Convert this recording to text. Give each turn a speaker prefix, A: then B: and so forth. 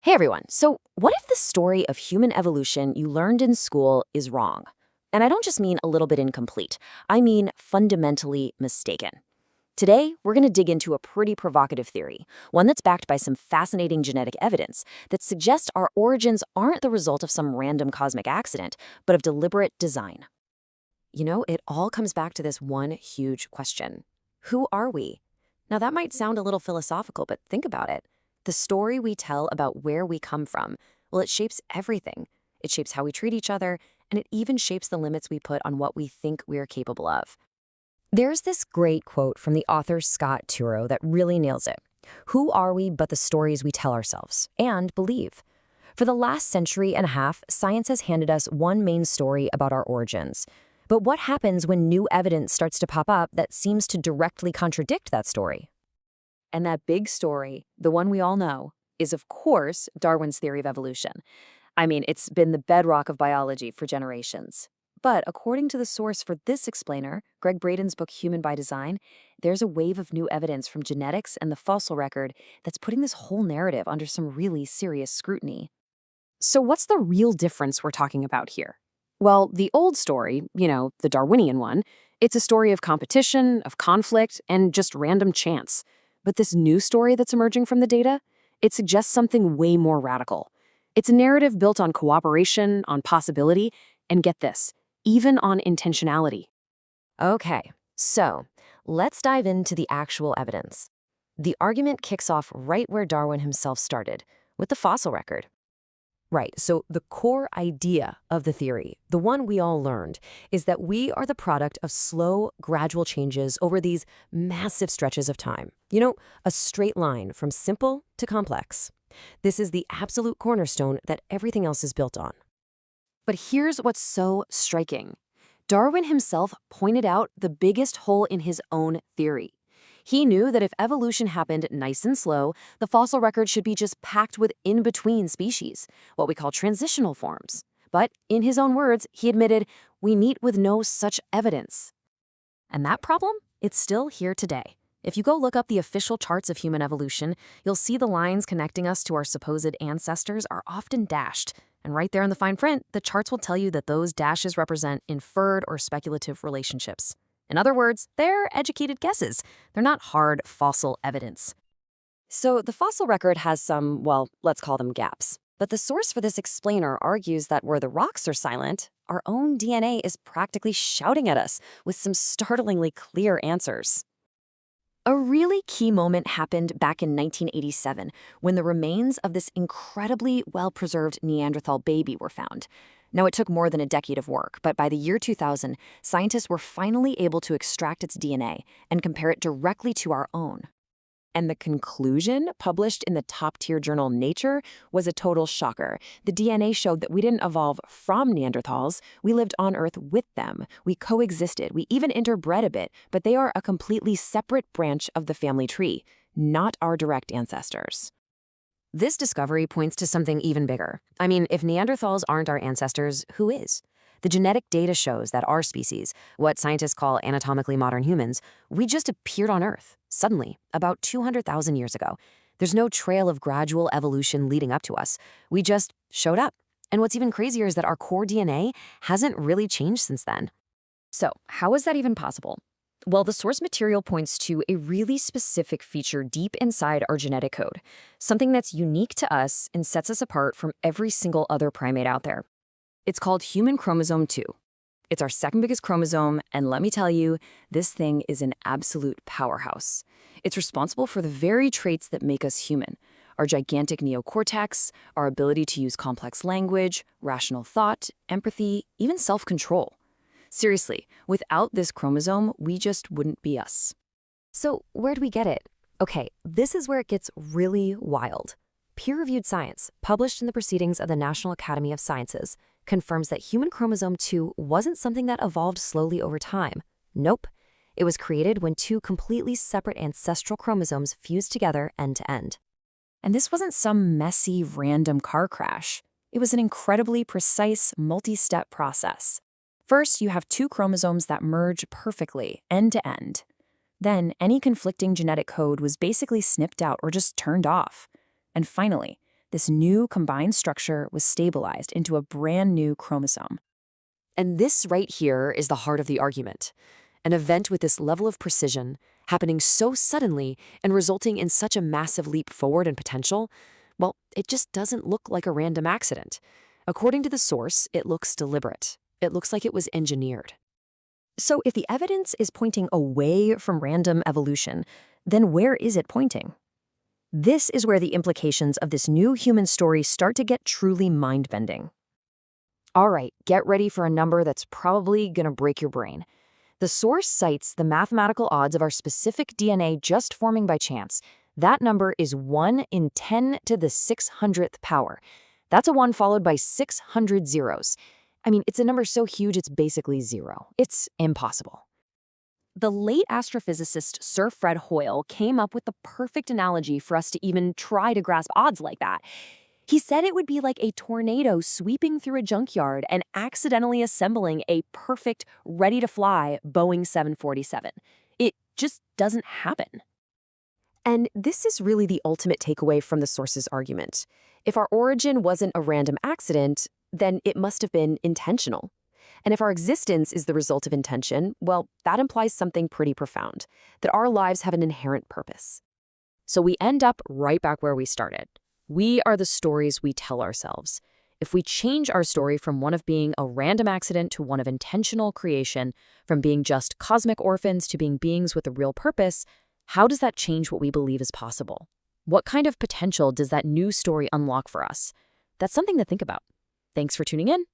A: Hey everyone, so what if the story of human evolution you learned in school is wrong? And I don't just mean a little bit incomplete, I mean fundamentally mistaken. Today, we're going to dig into a pretty provocative theory, one that's backed by some fascinating genetic evidence that suggests our origins aren't the result of some random cosmic accident, but of deliberate design. It all comes back to this one huge question. Who are we? Now, that might sound a little philosophical, but think about it. The story we tell about where we come from, well, it shapes everything. It shapes how we treat each other, and it even shapes the limits we put on what we think we are capable of. There's this great quote from the author Scott Turow that really nails it. Who are we but the stories we tell ourselves and believe? For the last century and a half, science has handed us one main story about our origins. But what happens when new evidence starts to pop up that seems to directly contradict that story? And that big story, the one we all know, is of course Darwin's theory of evolution. I mean, it's been the bedrock of biology for generations. But according to the source for this explainer, Gregg Braden's book Human by Design, there's a wave of new evidence from genetics and the fossil record that's putting this whole narrative under some really serious scrutiny. So what's the real difference we're talking about here? Well, the old story, the Darwinian one, it's a story of competition, of conflict, and just random chance. But this new story that's emerging from the data, it suggests something way more radical. It's a narrative built on cooperation, on possibility, and get this, even on intentionality. Okay, so let's dive into the actual evidence. The argument kicks off right where Darwin himself started, with the fossil record. Right, so the core idea of the theory, the one we all learned, is that we are the product of slow, gradual changes over these massive stretches of time. A straight line from simple to complex. This is the absolute cornerstone that everything else is built on. But here's what's so striking. Darwin himself pointed out the biggest hole in his own theory. He knew that if evolution happened nice and slow, the fossil record should be just packed with in-between species, what we call transitional forms. But in his own words, he admitted, we meet with no such evidence. And that problem? It's still here today. If you go look up the official charts of human evolution, you'll see the lines connecting us to our supposed ancestors are often dashed. And right there in the fine print, the charts will tell you that those dashes represent inferred or speculative relationships. In other words, they're educated guesses. They're not hard fossil evidence. So the fossil record has some, well, let's call them gaps. But the source for this explainer argues that where the rocks are silent, our own DNA is practically shouting at us with some startlingly clear answers. A really key moment happened back in 1987 when the remains of this incredibly well-preserved Neanderthal baby were found. Now, it took more than a decade of work, but by the year 2000, scientists were finally able to extract its DNA and compare it directly to our own. And the conclusion, published in the top-tier journal Nature, was a total shocker. The DNA showed that we didn't evolve from Neanderthals, we lived on Earth with them. We coexisted, we even interbred a bit, but they are a completely separate branch of the family tree, not our direct ancestors. This discovery points to something even bigger. I mean, if Neanderthals aren't our ancestors, who is? The genetic data shows that our species, what scientists call anatomically modern humans, we just appeared on Earth, suddenly, about 200,000 years ago. There's no trail of gradual evolution leading up to us. We just showed up. And what's even crazier is that our core DNA hasn't really changed since then. So, how is that even possible? Well, the source material points to a really specific feature deep inside our genetic code, something that's unique to us and sets us apart from every single other primate out there. It's called human chromosome 2. It's our second biggest chromosome, and let me tell you, this thing is an absolute powerhouse. It's responsible for the very traits that make us human: our gigantic neocortex, our ability to use complex language, rational thought, empathy, even self-control. Seriously, without this chromosome, we just wouldn't be us. So where do we get it? Okay, this is where it gets really wild. Peer-reviewed science, published in the Proceedings of the National Academy of Sciences, confirms that human chromosome 2 wasn't something that evolved slowly over time. Nope. It was created when two completely separate ancestral chromosomes fused together end to end. And this wasn't some messy, random car crash. It was an incredibly precise, multi-step process. First, you have two chromosomes that merge perfectly, end to end. Then, any conflicting genetic code was basically snipped out or just turned off. And finally,
B: This new combined structure was stabilized into a brand new chromosome.
C: And this right here is the heart of the argument. An event with this level of precision, happening so suddenly and resulting in such a massive leap forward in potential, well, it just doesn't look like a random accident. According to the source, it looks deliberate. It looks like it was engineered.
B: So if the evidence is pointing away from random evolution, then where is it pointing? This is where the implications of this new human story start to get truly mind-bending.
A: All right, get ready for a number that's probably going to break your brain. The source cites the mathematical odds of our specific DNA just forming by chance. That number is 1 in 10 to the 600th power. That's a 1 followed by 600 zeros. I mean, it's a number so huge it's basically zero. It's impossible. The late astrophysicist Sir Fred Hoyle came up with the perfect analogy for us to even try to grasp odds like that. He said it would be like a tornado sweeping through a junkyard and accidentally assembling a perfect, ready-to-fly Boeing 747. It just doesn't happen. And this is really the ultimate takeaway from the source's argument. If our origin wasn't a random accident, then it must have been intentional. And if our existence is the result of intention, well, that implies something pretty profound, that our lives have an inherent purpose. So we end up right back where we started. We are the stories we tell ourselves. If we change our story from one of being a random accident to one of intentional creation, from being just cosmic orphans to being beings with a real purpose, how does that change what we believe is possible? What kind of potential does that new story unlock for us? That's something to think about. Thanks for tuning in.